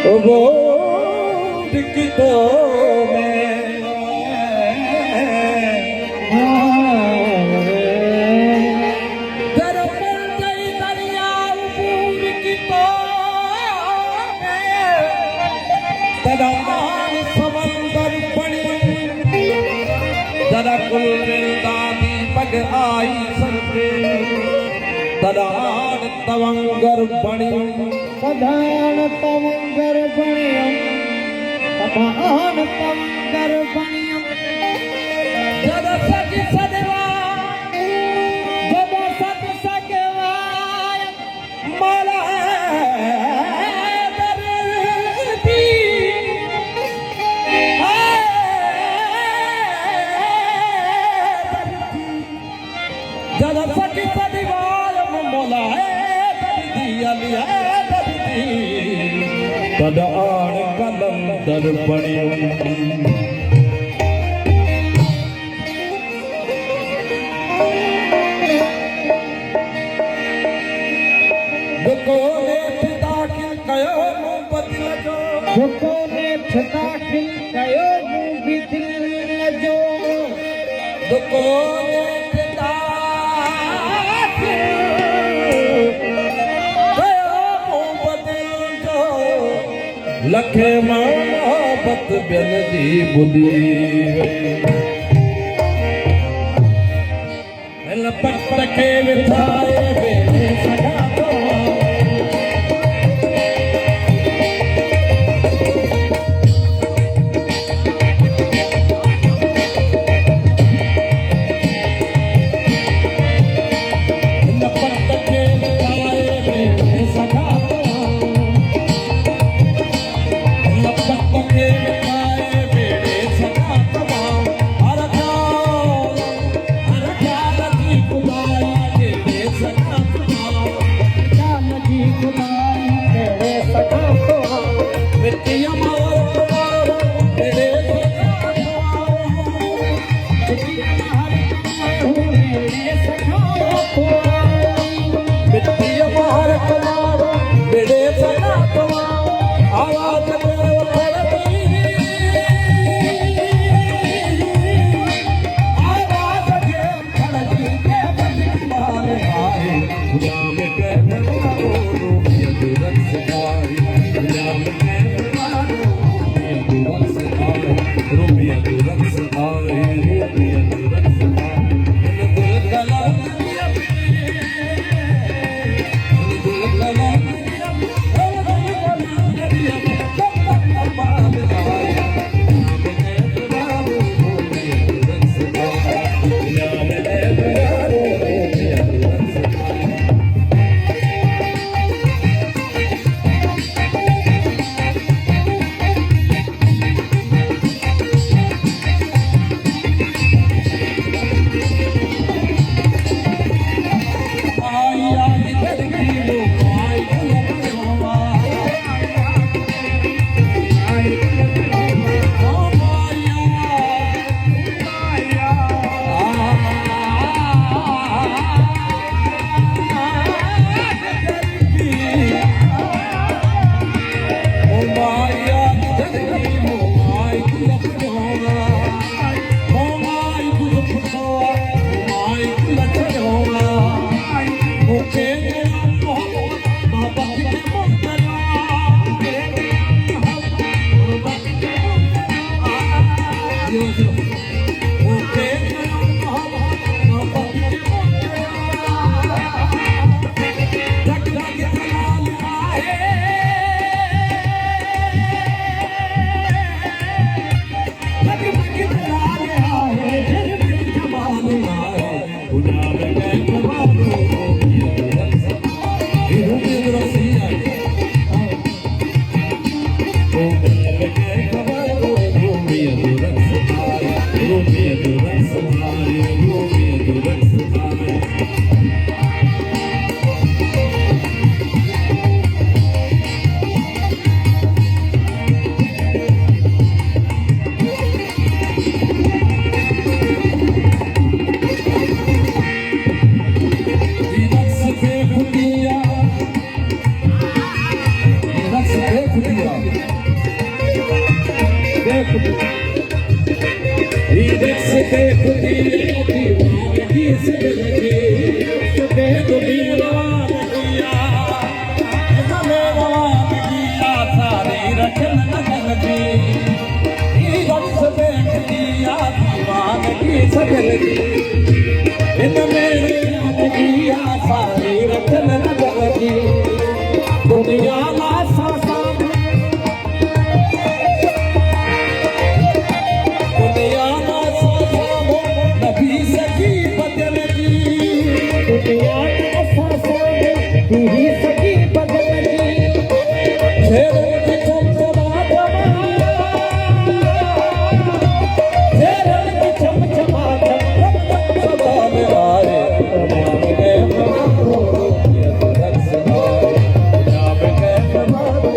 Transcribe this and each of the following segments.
वो दिक्कतों में समंदर बनी जरा कुल दादी पग आई सरते तदान तवंगर बनी तदान तवंगर बनियम तदान तवंगर बनियम जरा सच सदवा जब सत सकवा माला जरा सच सदवा मोला तदान कलंदर बनियम दुकोने दाखिल कयो मूं भी दिल जो दुकोने लखे मोहब्बत बिन जी बुधी लपट के विठाए बेने सगा तो सजलगी तुम्हें रवान किया हमें रवान किया सारी रखन लगलगी रक्स बैठ दिया दीवानगी सजलगी मेरी याद किया सारी रखन लगलगी दुनिया ना सासा दुनिया ना सासा नबी सकी बदलगी दुनिया का सासा तू ही सकी बदलगी शेरों की चमचमा शेरों की चमचमा सदा में आए तमाम के फवादो ये तो रक्स आए तमाम के फवादो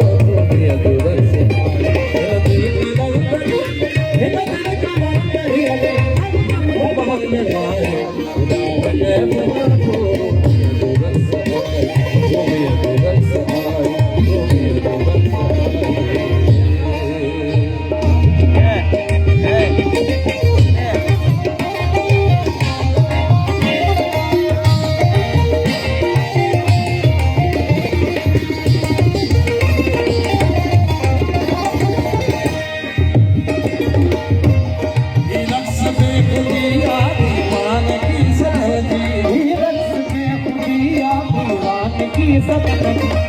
ये तो रक्स आए दिल लौटगी दिल का वांगरी वो बहुत में आए तमाम के फवादो ये तो रक्स आए ये तो रक्स आए ये तो रक्स रक्स में खुदिया दीवान की सजलगी रक्स में खुदिया दीवान की सजलगी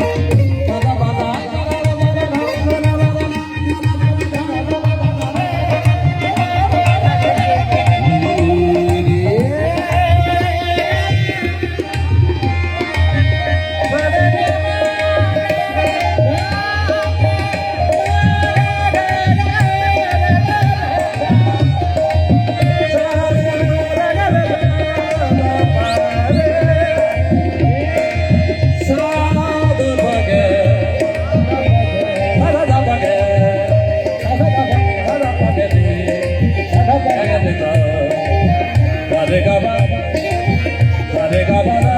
Ga ba